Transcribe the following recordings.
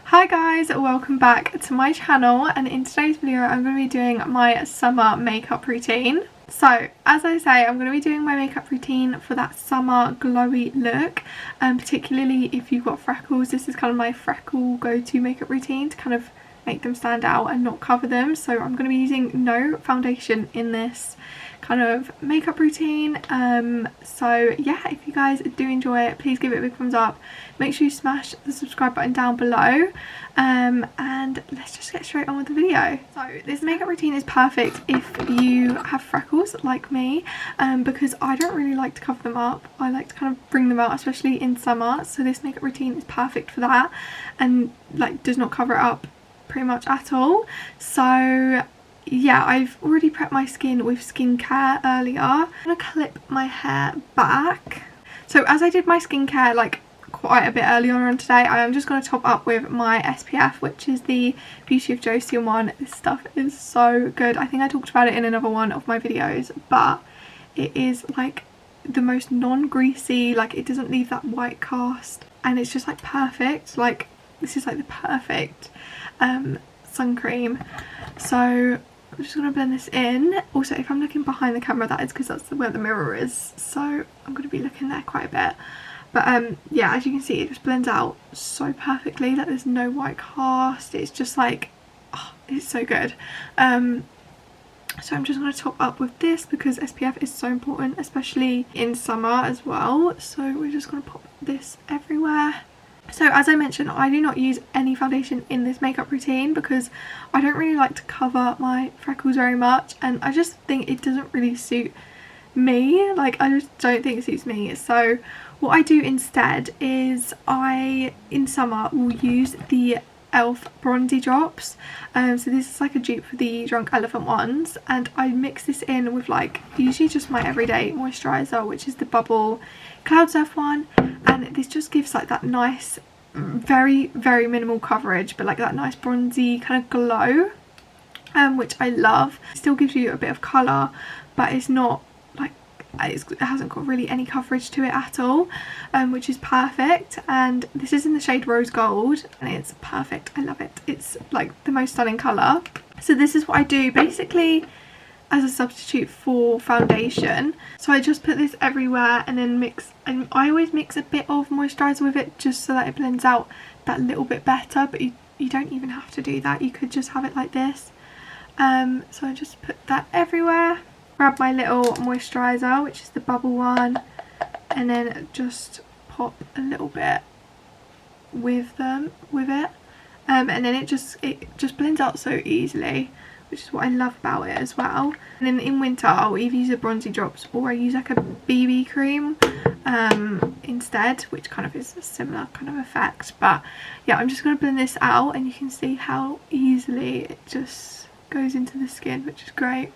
Hi guys, welcome back to my channel, and in today's video I'm going to be doing my summer makeup routine. So as I say, I'm going to be doing my makeup routine for that summer glowy look, and particularly if you've got freckles, this is kind of my freckle go-to makeup routine to kind of make them stand out and not cover them. So I'm going to be using no foundation in this kind of makeup routine. So yeah, if you guys do enjoy it, please give it a big thumbs up, make sure you smash the subscribe button down below, and let's just get straight on with the video. So this makeup routine is perfect if you have freckles like me, because I don't really like to cover them up. I like to kind of bring them out, especially in summer, so this makeup routine is perfect for that and like does not cover it up pretty much at all. So yeah, I've already prepped my skin with skincare earlier. I'm gonna clip my hair back. So as I did my skincare like quite a bit earlier on today, I am just going to top up with my SPF, which is the Beauty of Joseon one. This stuff is so good. I think I talked about it in another one of my videos, but it is like the most non-greasy, like it doesn't leave that white cast, and it's just like perfect. Like this is like the perfect sun cream. So I'm just going to blend this in. Also, if I'm looking behind the camera, that is because that's where the mirror is, so I'm going to be looking there quite a bit. But yeah, as you can see, it just blends out so perfectly. Like there's no white cast. It's just like, oh, it's so good. So I'm just going to top up with this because SPF is so important, especially in summer as well. So we're just going to pop this everywhere. So as I mentioned, I do not use any foundation in this makeup routine because I don't really like to cover my freckles very much, and I just think it doesn't really suit me. Like I just don't think it suits me. So what I do instead is in summer will use the e.l.f. bronzy drops. So this is like a dupe for the Drunk Elephant ones, and I mix this in with like usually just my everyday moisturiser, which is the Bubble Cloud Surf one, and this just gives like that nice very minimal coverage, but like that nice bronzy kind of glow, which I love. It still gives you a bit of colour, but it's not like it hasn't got really any coverage to it at all, which is perfect. And this is in the shade Rose Gold, and it's perfect. I love it. It's like the most stunning colour. So this is what I do basically as a substitute for foundation. So I just put this everywhere and then mix, and I always mix a bit of moisturiser with it just so that it blends out that little bit better, but you don't even have to do that. You could just have it like this. So I just put that everywhere, grab my little moisturiser, which is the Bubble one, and then just pop a little bit with it, and then it just blends out so easily, which is what I love about it as well. And then in winter I'll either use the bronzy drops or I use like a BB cream instead, which kind of is a similar kind of effect. But yeah, I'm just going to blend this out, and you can see how easily it just goes into the skin, which is great.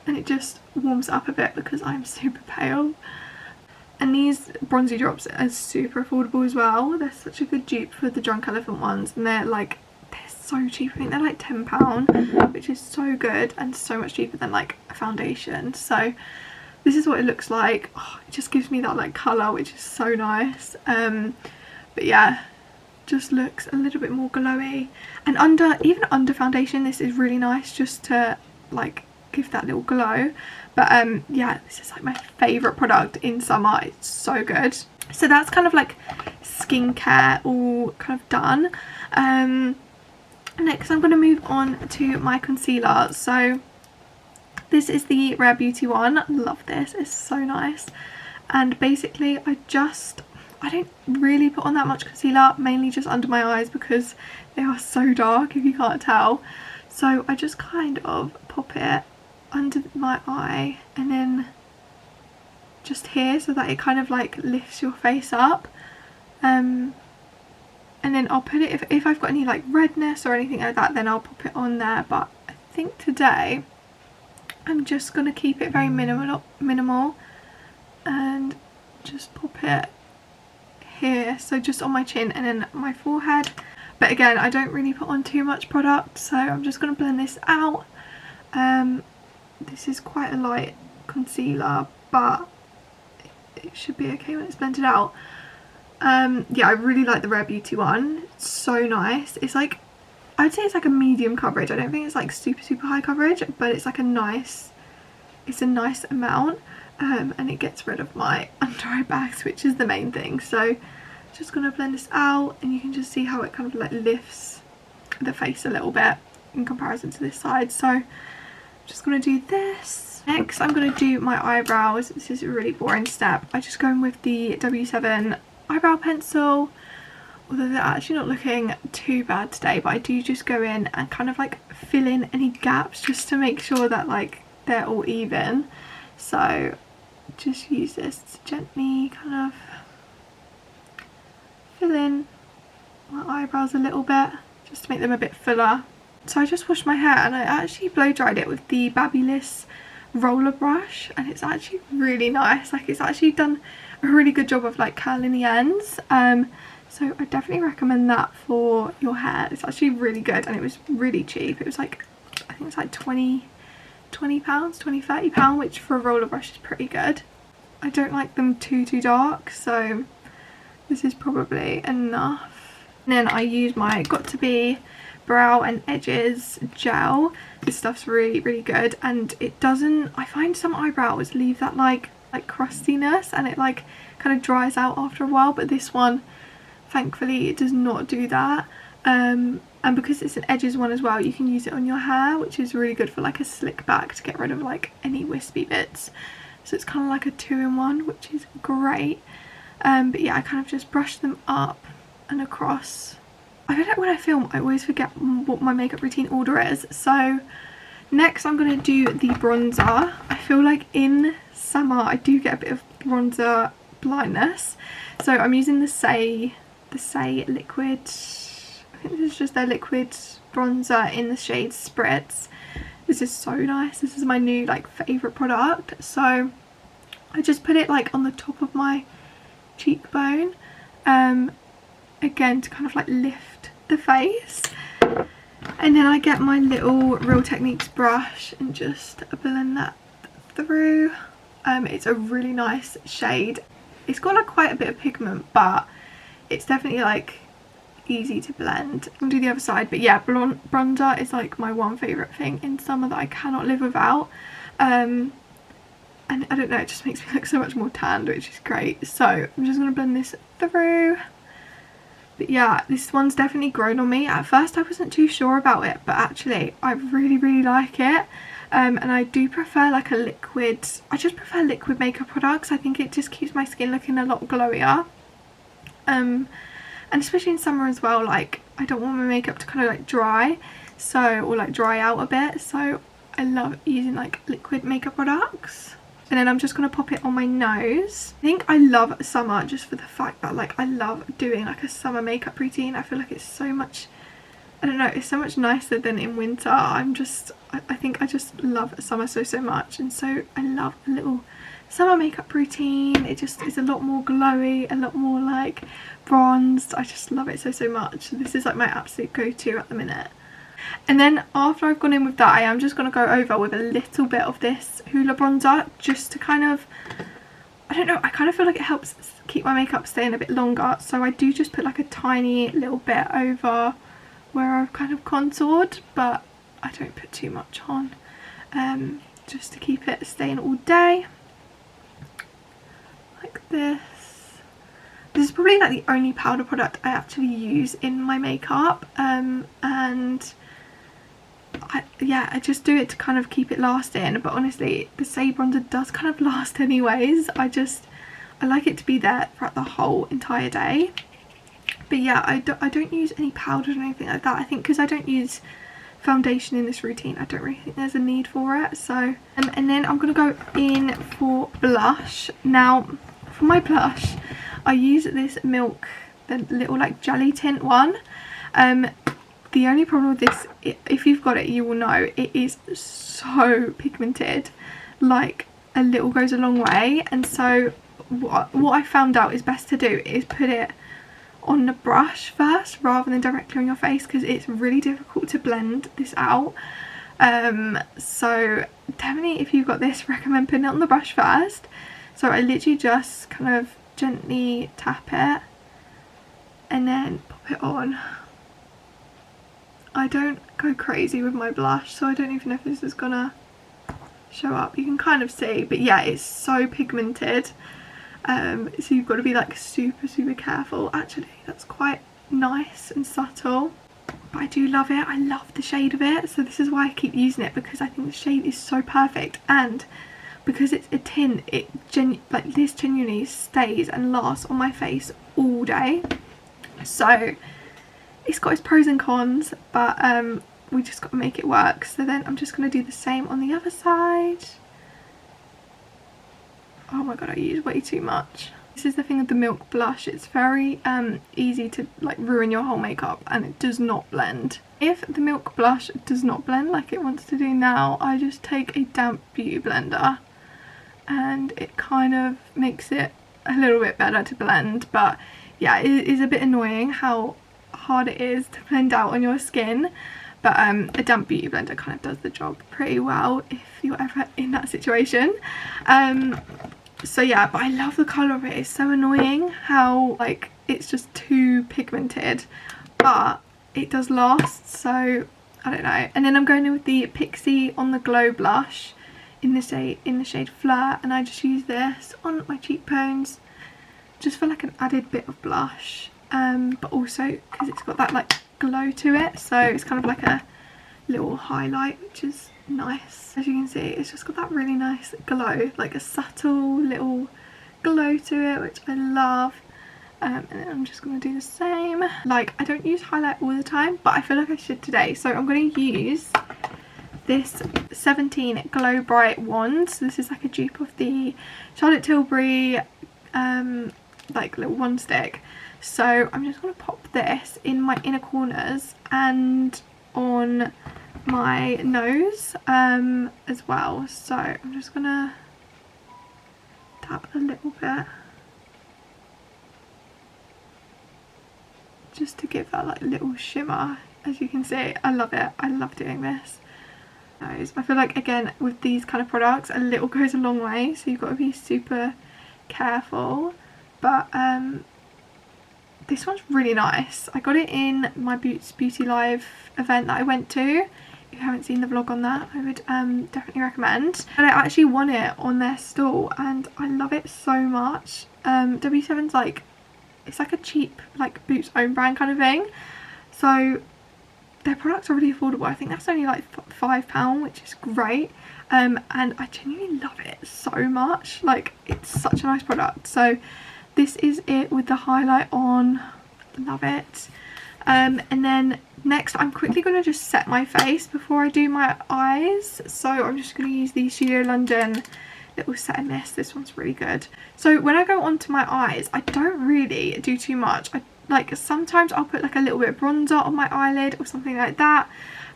And it just warms up a bit because I'm super pale. And these bronzy drops are super affordable as well. They're such a good dupe for the Drunk Elephant ones, and they're so cheap. I think they're like £10, which is so good and so much cheaper than like a foundation. So this is what it looks like. Oh, it just gives me that like colour, which is so nice. But yeah, just looks a little bit more glowy, and even under foundation this is really nice just to like give that little glow. But yeah, this is like my favourite product in summer. It's so good. So that's kind of like skincare all kind of done. Next I'm going to move on to my concealer. So this is the Rare Beauty one. Love this, it's so nice. And basically I don't really put on that much concealer, mainly just under my eyes because they are so dark if you can't tell. So I just kind of pop it under my eye and then just here, so that it kind of like lifts your face up. And then I'll put it, if I've got any like redness or anything like that, then I'll pop it on there. But I think today I'm just going to keep it very minimal and just pop it here, so just on my chin and then my forehead. But again, I don't really put on too much product, so I'm just going to blend this out. This is quite a light concealer, but it should be okay when it's blended out. Yeah, I really like the Rare Beauty one. It's so nice. It's like, I'd say it's like a medium coverage. I don't think it's like super high coverage, but it's like a nice amount. And it gets rid of my under eye bags, which is the main thing. So just gonna blend this out, and you can just see how it kind of like lifts the face a little bit in comparison to this side. So I'm just gonna do this. Next I'm gonna do my eyebrows. This is a really boring step. I just go in with the W7 eyebrow pencil, although they're actually not looking too bad today, but I do just go in and kind of like fill in any gaps just to make sure that like they're all even. So just use this to gently kind of fill in my eyebrows a little bit just to make them a bit fuller. So I just washed my hair, and I actually blow dried it with the Babyliss roller brush, and it's actually really nice. Like, it's actually done a really good job of like curling the ends. So I definitely recommend that for your hair. It's actually really good, and it was really cheap. It was like, I think it's like £20, £30, which for a roller brush is pretty good. I don't like them too dark, so this is probably enough. And then I use my Got2b Brow and Edges gel. This stuff's really good, and it doesn't, I find some eyebrows leave that like crustiness, and it like kind of dries out after a while, but this one, thankfully, it does not do that. And because it's an edges one as well, you can use it on your hair, which is really good for like a slick back to get rid of like any wispy bits. So it's kind of like a 2-in-1, which is great. But yeah, I kind of just brush them up and across. I feel like when I film, I always forget what my makeup routine order is. So next I'm going to do the bronzer. I feel like in summer I do get a bit of bronzer blindness. So I'm using the Say liquid, I think this is just their liquid bronzer in the shade Spritz. This is so nice. This is my new like favourite product. So I just put it like on the top of my cheekbone, again to kind of like lift the face, and then I get my little Real Techniques brush and just blend that through. It's a really nice shade. It's got like quite a bit of pigment, but it's definitely like easy to blend. I'll do the other side, but yeah, bronzer is like my one favourite thing in summer that I cannot live without. And I don't know, it just makes me look so much more tanned, which is great. So I'm just going to blend this through. But yeah, this one's definitely grown on me. At first I wasn't too sure about it, but actually I really like it. And I do prefer like a liquid, I just prefer liquid makeup products. I think it just keeps my skin looking a lot glowier. And especially in summer as well, like I don't want my makeup to kind of like dry, so, or like dry out a bit, so I love using like liquid makeup products. And then I'm just going to pop it on my nose. I think I love summer just for the fact that like I love doing like a summer makeup routine. I feel like it's so much, I don't know, it's so much nicer than in winter. I think I just love summer so much, and so I love a little summer makeup routine. It just is a lot more glowy, a lot more like bronzed. I just love it so much. This is like my absolute go-to at the minute. And then after I've gone in with that, I am just going to go over with a little bit of this Hoola bronzer, just to kind of, I don't know, I kind of feel like it helps keep my makeup staying a bit longer. So I do just put like a tiny little bit over where I've kind of contoured, but I don't put too much on, just to keep it staying all day. Like this. This is probably like the only powder product I actually use in my makeup, and I just do it to kind of keep it lasting. But honestly, the Say bronzer does kind of last anyways. I like it to be there throughout the whole entire day. But yeah, I don't use any powder or anything like that. I think because I don't use foundation in this routine, I don't really think there's a need for it. So and then I'm gonna go in for blush. Now for my blush, I use this Milk, the little like jelly tint one. The only problem with this, if you've got it, you will know, it is so pigmented. Like, a little goes a long way. And so what I found out is best to do is put it on the brush first rather than directly on your face, because it's really difficult to blend this out. So definitely, if you've got this, recommend putting it on the brush first. So I literally just kind of gently tap it and then pop it on. I don't go crazy with my blush, so I don't even know if this is gonna show up. You can kind of see, but yeah, it's so pigmented, so you've got to be like super careful. Actually, that's quite nice and subtle, but I do love it. I love the shade of it, so this is why I keep using it, because I think the shade is so perfect, and because it's a tint, like this genuinely stays and lasts on my face all day. So it's got its pros and cons, but we just got to make it work. So then I'm just going to do the same on the other side. Oh my god, I used way too much. This is the thing with the Milk blush, it's very easy to like ruin your whole makeup, and it does not blend. If the Milk blush does not blend like it wants to do now, I just take a damp beauty blender and it kind of makes it a little bit better to blend. But yeah, it is a bit annoying how hard it is to blend out on your skin, but a damp beauty blender kind of does the job pretty well if you're ever in that situation. So yeah, but I love the colour of it. It's so annoying how like it's just too pigmented, but it does last, so I don't know. And then I'm going in with the Pixie on the Glow blush in the shade Fleur, and I just use this on my cheekbones just for like an added bit of blush, but also because it's got that like glow to it, so it's kind of like a little highlight, which is nice. As you can see, it's just got that really nice glow, like a subtle little glow to it, which I love. And then I'm just going to do the same. Like, I don't use highlight all the time, but I feel like I should today, so I'm going to use this 17 Glow Bright wand. So this is like a dupe of the Charlotte Tilbury like little wand stick. So I'm just going to pop this in my inner corners and on my nose as well. So I'm just going to tap a little bit just to give that like little shimmer. As you can see, I love it. I love doing this. I feel like, again, with these kind of products, a little goes a long way, so you've got to be super careful. But this one's really nice. I got it in my Boots Beauty Live event that I went to. If you haven't seen the vlog on that, I would definitely recommend. And I actually won it on their stall, and I love it so much. W7's like, it's like a cheap like Boots own brand kind of thing, so their products are really affordable. I think that's only like £5, which is great, and I genuinely love it so much. Like, it's such a nice product. So this is it with the highlight on. Love it. And then next I'm quickly going to just set my face before I do my eyes. So I'm just going to use the Studio London little set and mist. This one's really good. So when I go onto my eyes, I don't really do too much. Like, sometimes I'll put like a little bit of bronzer on my eyelid or something like that,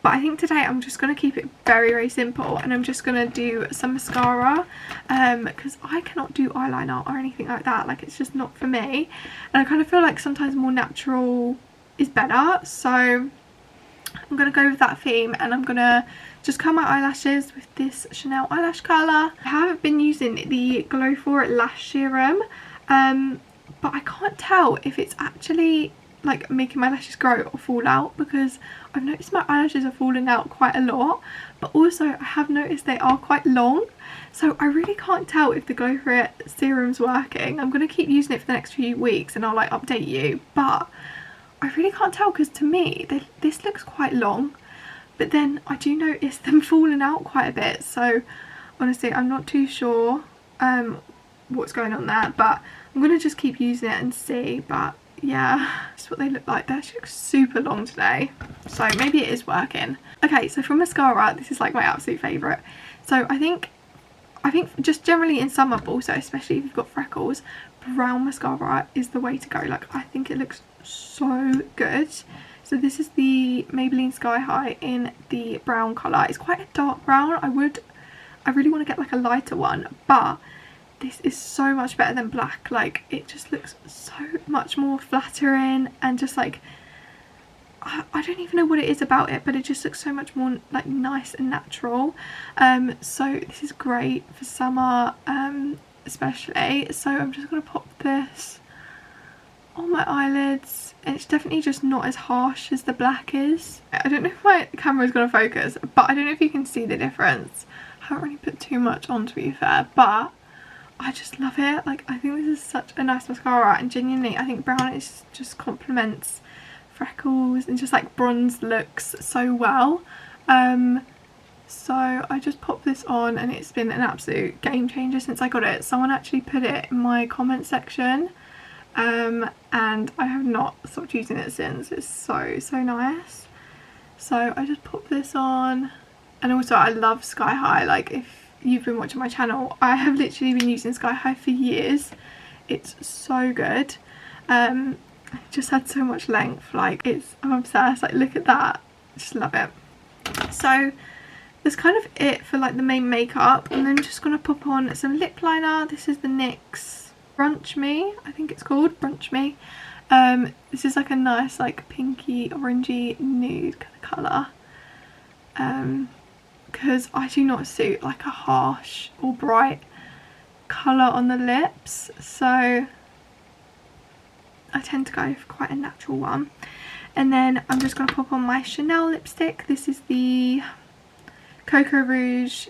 but I think today I'm just going to keep it very simple, and I'm just going to do some mascara, because I cannot do eyeliner or anything like that. Like, it's just not for me, and I kind of feel like sometimes more natural is better. So I'm going to go with that theme, and I'm going to just curl my eyelashes with this Chanel eyelash curler. I haven't been using the Glow For It lash serum, but I can't tell if it's actually like making my lashes grow or fall out, because I've noticed my eyelashes are falling out quite a lot, but also I have noticed they are quite long, so I really can't tell if the Glow For It serum's working. I'm going to keep using it for the next few weeks and I'll like update you, but I really can't tell, because to me this looks quite long, but then I do notice them falling out quite a bit. So honestly, I'm not too sure what's going on there, but I'm going to just keep using it and see. But yeah, that's what they look like. They actually look super long today, so maybe it is working. Okay, so for mascara, this is like my absolute favourite. So I think just generally in summer, but also especially if you've got freckles, brown mascara is the way to go. Like, I think it looks so good. So this is the Maybelline Sky High in the brown colour. It's quite a dark brown. I really want to get like a lighter one, but this is so much better than black. Like, it just looks so much more flattering, and just like, I don't even know what it is about it, but it just looks so much more like nice and natural. So this is great for summer, especially. So I'm just going to pop this on my eyelids, and it's definitely just not as harsh as the black is. I don't know if my camera is going to focus, but I don't know if you can see the difference. I haven't really put too much on, to be fair, but I just love it. Like, I think this is such a nice mascara, and genuinely I think brown is just complements Freckles and just like bronze looks so well. So I just popped this on and it's been an absolute game changer since I got it. Someone actually put it in my comment section, and I have not stopped using it since. It's so nice. So I just popped this on, and also I love Sky High. Like, if you've been watching my channel, I have literally been using Sky High for years. It's so good. It just had so much length. Like, I'm obsessed. Like, look at that. Just love it. So that's kind of it for like the main makeup, and then I'm just gonna pop on some lip liner. This is the NYX Brunch Me, I think it's called, Brunch Me. This is like a nice like pinky orangey nude kind of colour, because I do not suit like a harsh or bright colour on the lips, so I tend to go for quite a natural one. And then I'm just going to pop on my Chanel lipstick. This is the Cocoa Rouge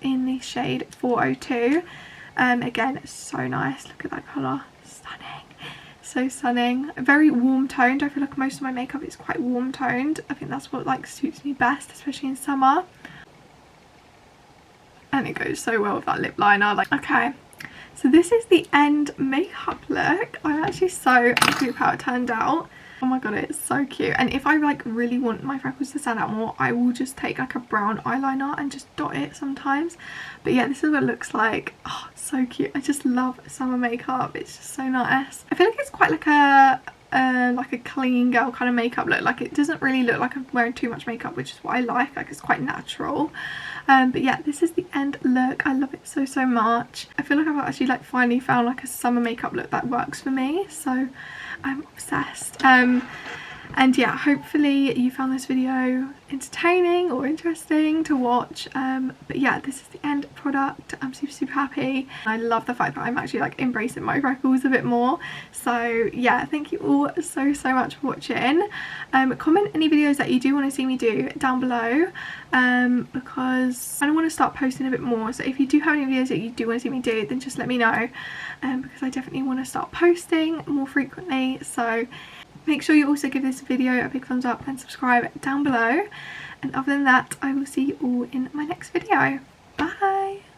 in the shade 402. Again, it's so nice. Look at that colour. Stunning. So stunning. Very warm toned. I feel like most of my makeup is quite warm toned. I think that's what like suits me best, especially in summer. And it goes so well with that lip liner. Like, okay. So this is the end makeup look. I'm actually so happy with how it turned out. Oh my god, it's so cute. And if I like really want my freckles to stand out more, I will just take like a brown eyeliner and just dot it sometimes. But yeah, this is what it looks like. Oh, so cute. I just love summer makeup. It's just so nice. I feel like it's quite like a clean girl kind of makeup look. Like, it doesn't really look like I'm wearing too much makeup, which is what I like. Like, it's quite natural. But yeah, this is the end look. I love it so much. I feel like I've actually like finally found like a summer makeup look that works for me, so I'm obsessed. And yeah, hopefully you found this video entertaining or interesting to watch. But yeah, this is the end product. I'm super happy. I love the fact that I'm actually like embracing my freckles a bit more. So yeah, thank you all so much for watching. Comment any videos that you do want to see me do down below, because I want to start posting a bit more. So if you do have any videos that you do want to see me do, then just let me know, because I definitely want to start posting more frequently. So make sure you also give this video a big thumbs up and subscribe down below. And other than that, I will see you all in my next video. Bye!